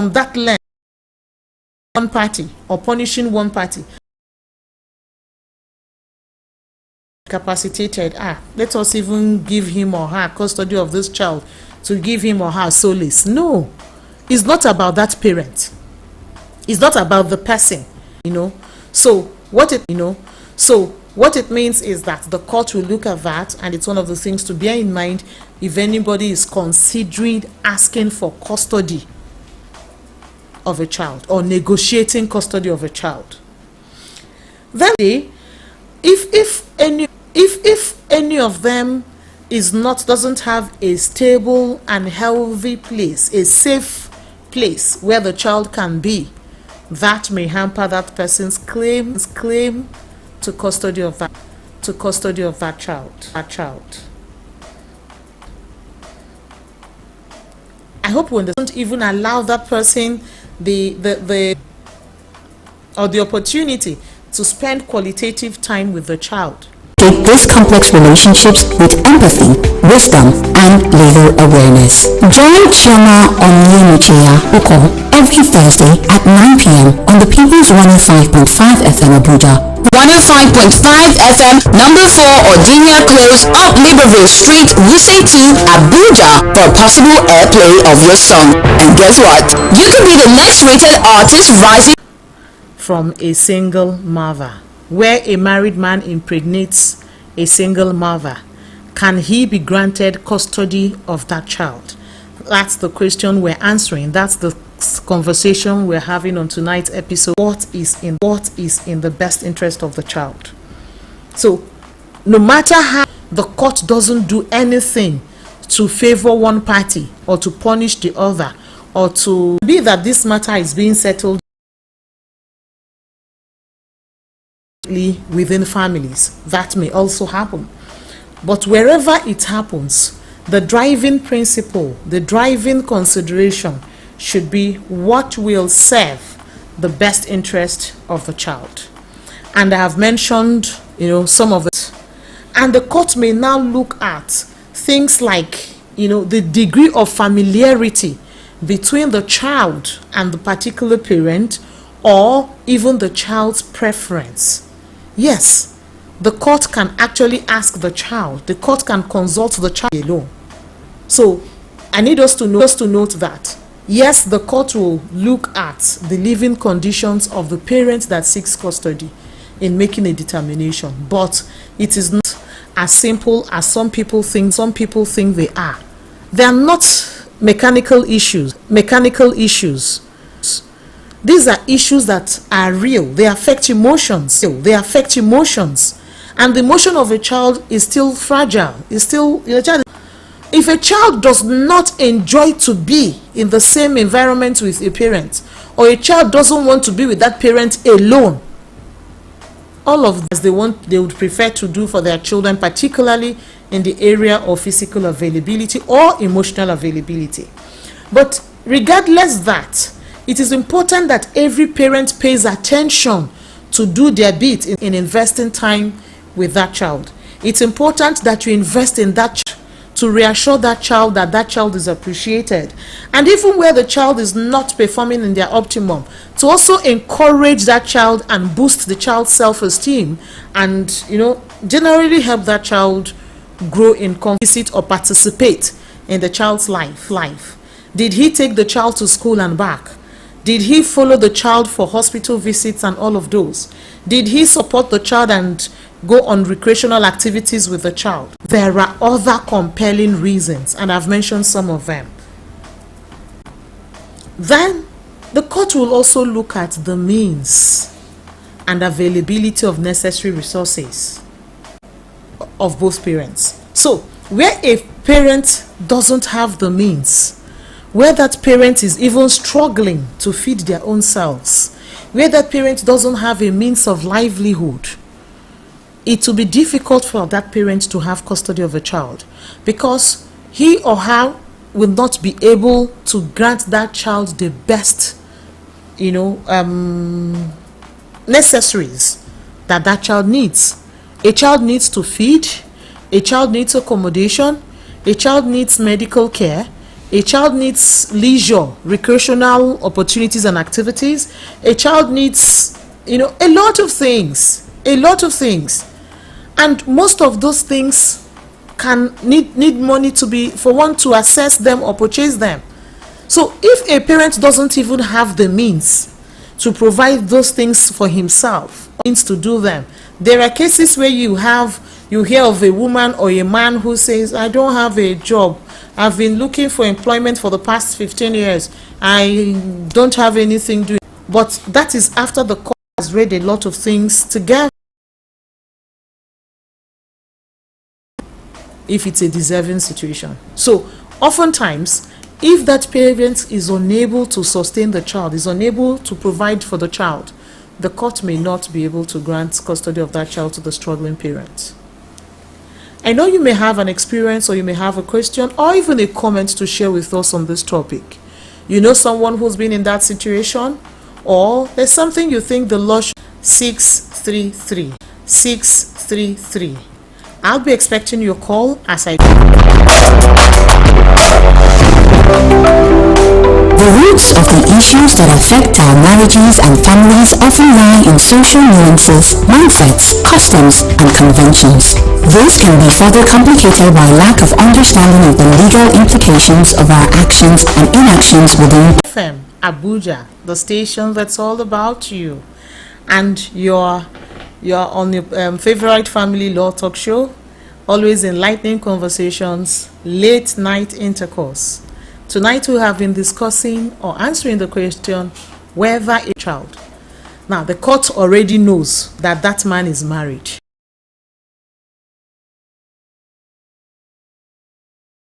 from that lens, one party or punishing one party, capacitated, let us even give him or her custody of this child to give him or her solace. No, it's not about that parent. It's not about the person, So what it means is that the court will look at that, and it's one of the things to bear in mind if anybody is considering asking for custody of a child or negotiating custody of a child. Then if any of them doesn't have a stable and healthy place, a safe place where the child can be, that may hamper that person's claim to custody of that child. I hope we don't even allow that person the opportunity to spend qualitative time with the child. Take these complex relationships with empathy, wisdom, and legal awareness. Join Chioma Onyemichia Uko every Thursday at 9 p.m. on the People's 105.5 FM Abuja, 105.5 FM, number 4 Ordinia Close, up Libreville Street, Wuse 2, Abuja, for possible airplay of your song. And guess what? You could be the next rated artist rising from a single mother. Where a married man impregnates a single mother, can he be granted custody of that child? That's the question we're answering. That's the conversation we're having on tonight's episode. What is in the best interest of the child? So no matter how the court doesn't do anything to favor one party or to punish the other, or to be that this matter is being settled within families, that may also happen. But wherever it happens, the driving principle, the driving consideration should be what will serve the best interest of the child. And I have mentioned, some of it. And the court may now look at things like, the degree of familiarity between the child and the particular parent, or even the child's preference. Yes, the court can actually ask the child. The court can consult the child alone. So I need us to note that, yes, the court will look at the living conditions of the parent that seeks custody in making a determination. But it is not as simple as some people think they are. They are not mechanical issues. These are issues that are real. They affect emotions. And the emotion of a child is still fragile. If a child does not enjoy to be in the same environment with a parent, or a child doesn't want to be with that parent alone, all of this they would prefer to do for their children, particularly in the area of physical availability or emotional availability. But regardless that, it is important that every parent pays attention to do their bit in investing time with that child. It's important that you invest in that to reassure that child that that child is appreciated. And even where the child is not performing in their optimum, to also encourage that child and boost the child's self-esteem, and generally help that child grow in confidence or participate in the child's life. Did he take the child to school and back? Did he follow the child for hospital visits and all of those? Did he support the child and go on recreational activities with the child? There are other compelling reasons, and I've mentioned some of them. Then the court will also look at the means and availability of necessary resources of both parents. So where a parent doesn't have the means, where that parent is even struggling to feed their own selves, where that parent doesn't have a means of livelihood, it will be difficult for that parent to have custody of a child, because he or her will not be able to grant that child the best necessaries that child needs. A child needs to feed, a child needs accommodation, a child needs medical care, A child needs leisure, recreational opportunities and activities. A child needs, a lot of things. And most of those things can need money for one to access them or purchase them. So if a parent doesn't even have the means to provide those things for himself, means to do them, there are cases where you hear of a woman or a man who says, I don't have a job. I've been looking for employment for the past 15 years. I don't have anything doing. But that is after the court has read a lot of things together. If it's a deserving situation. So oftentimes, if that parent is unable to sustain the child, is unable to provide for the child, the court may not be able to grant custody of that child to the struggling parent. I know you may have an experience, or you may have a question or even a comment to share with us on this topic. You know someone who's been in that situation, or there's something you think the law 633. I'll be expecting your call as I The roots of the issues that affect our marriages and families often lie in social nuances, mindsets, customs, and conventions. This can be further complicated by lack of understanding of the legal implications of our actions and inactions within FM Abuja, the station that's all about you, and you're on your favorite family law talk show, always enlightening conversations, late night intercourse. Tonight we have been discussing or answering the question whether a child. Now the court already knows that that man is married.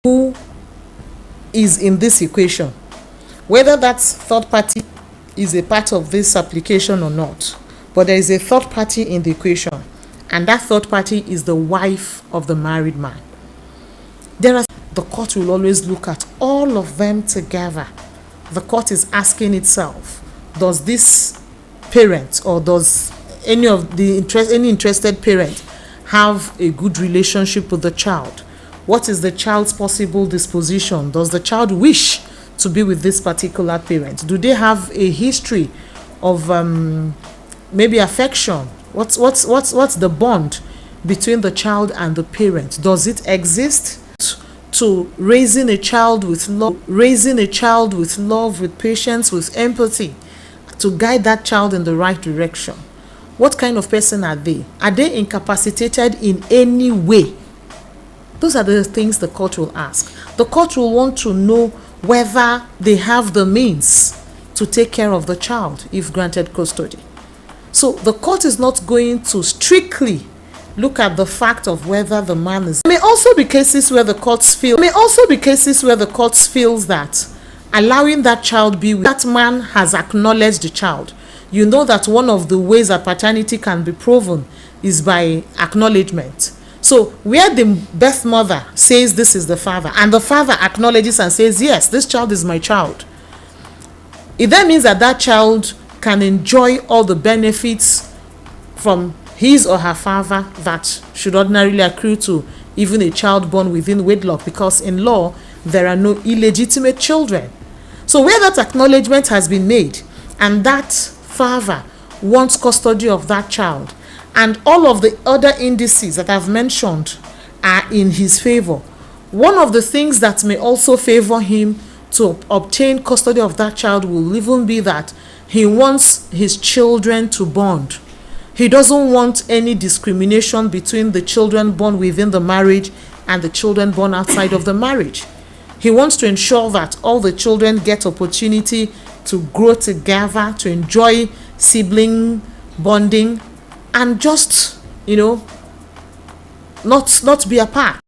Who is in this equation? Whether that third party is a part of this application or not, but there is a third party in the equation, and that third party is the wife of the married man. The court will always look at all of them together. The court is asking itself, does this parent or does any interested parent have a good relationship with the child? What is the child's possible disposition? Does the child wish to be with this particular parent? Do they have a history of maybe affection? What's the bond between the child and the parent? Does it exist? To raising a child with love, with patience, with empathy, to guide that child in the right direction. What kind of person are they? Are they incapacitated in any way? Those are the things the court will ask. The court will want to know whether they have the means to take care of the child if granted custody. So the court is not going to strictly look at the fact of whether the man is. There may also be cases where the courts feel that allowing that child be with that man has acknowledged the child. You know that one of the ways that paternity can be proven is by acknowledgement. So where the birth mother says this is the father, and the father acknowledges and says, yes, this child is my child, it then means that that child can enjoy all the benefits from his or her father that should ordinarily accrue to even a child born within wedlock, because in law there are no illegitimate children. So where that acknowledgement has been made and that father wants custody of that child, and all of the other indices that I've mentioned are in his favor, one of the things that may also favor him to obtain custody of that child will even be that he wants his children to bond. He doesn't want any discrimination between the children born within the marriage and the children born outside of the marriage. He wants to ensure that all the children get opportunity to grow together, to enjoy sibling bonding, and just, not be apart.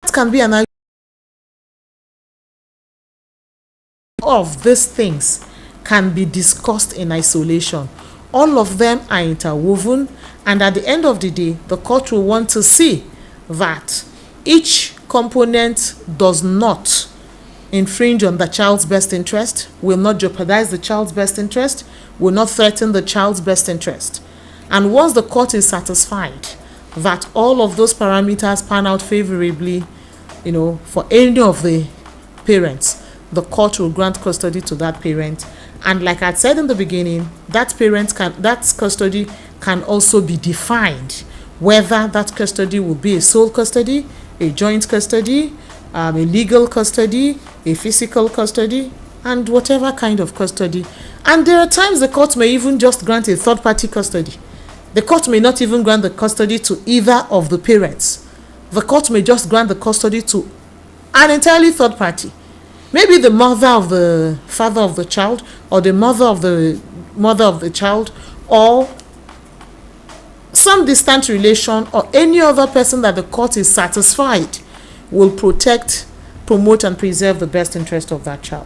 That can be an argument of these things can be discussed in isolation. All of them are interwoven, and at the end of the day, the court will want to see that each component does not infringe on the child's best interest, will not jeopardize the child's best interest, will not threaten the child's best interest. And once the court is satisfied that all of those parameters pan out favorably, for any of the parents, the court will grant custody to that parent. And like I said in the beginning, that custody can also be defined, whether that custody will be a sole custody, a joint custody, a legal custody, a physical custody, and whatever kind of custody. And there are times the court may even just grant a third-party custody. The court may not even grant the custody to either of the parents. The court may just grant the custody to an entirely third party. Maybe the mother of the father of the child, or the mother of the child, or some distant relation, or any other person that the court is satisfied will protect, promote, and preserve the best interest of that child.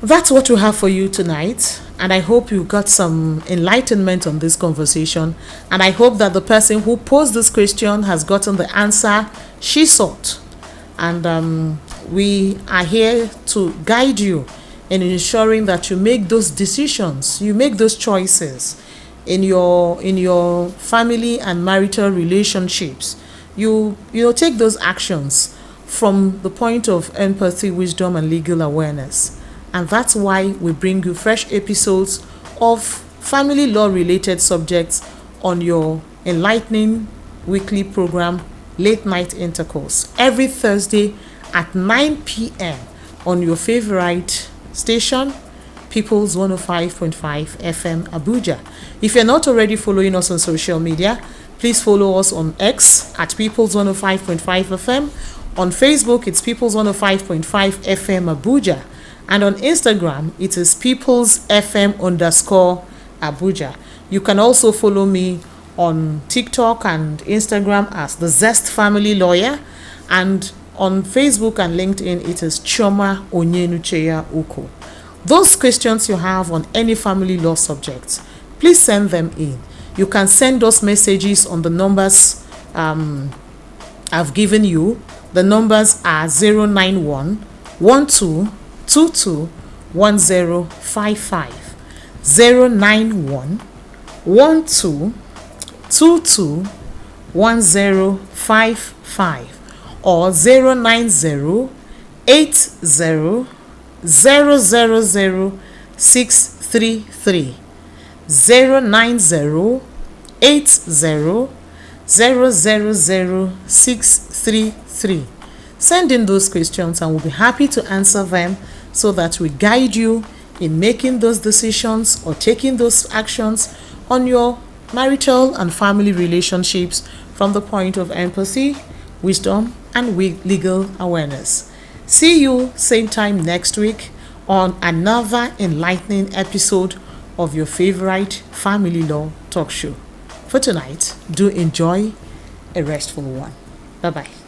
That's what we have for you tonight, and I hope you got some enlightenment on this conversation, and I hope that the person who posed this question has gotten the answer she sought. And we are here to guide you in ensuring that you make those decisions, you make those choices in your family and marital relationships. You take those actions from the point of empathy, wisdom, and legal awareness. And that's why we bring you fresh episodes of family law related subjects on your enlightening weekly program, Late Night Intercourse, every Thursday at 9 p.m. on your favorite station, People's 105.5 FM Abuja. If you're not already following us on social media, please follow us on X at People's 105.5 FM. On Facebook, it's People's 105.5 FM Abuja. And on Instagram, it is People's FM_Abuja. You can also follow me on TikTok and Instagram as The Zest Family Lawyer. And on Facebook and LinkedIn, it is Chioma Onyenucheya Uko. Those questions you have on any family law subjects, please send them in. You can send us messages on the numbers I've given you. The numbers are 091 12 22 1055, 091 12 22 1055, or 090 80 000 633, 090 80 000 633. Send in those questions and we'll be happy to answer them, so that we guide you in making those decisions or taking those actions on your marital and family relationships from the point of empathy, wisdom, and legal awareness. See you same time next week on another enlightening episode of your favorite family law talk show. For tonight, do enjoy a restful one. Bye-bye.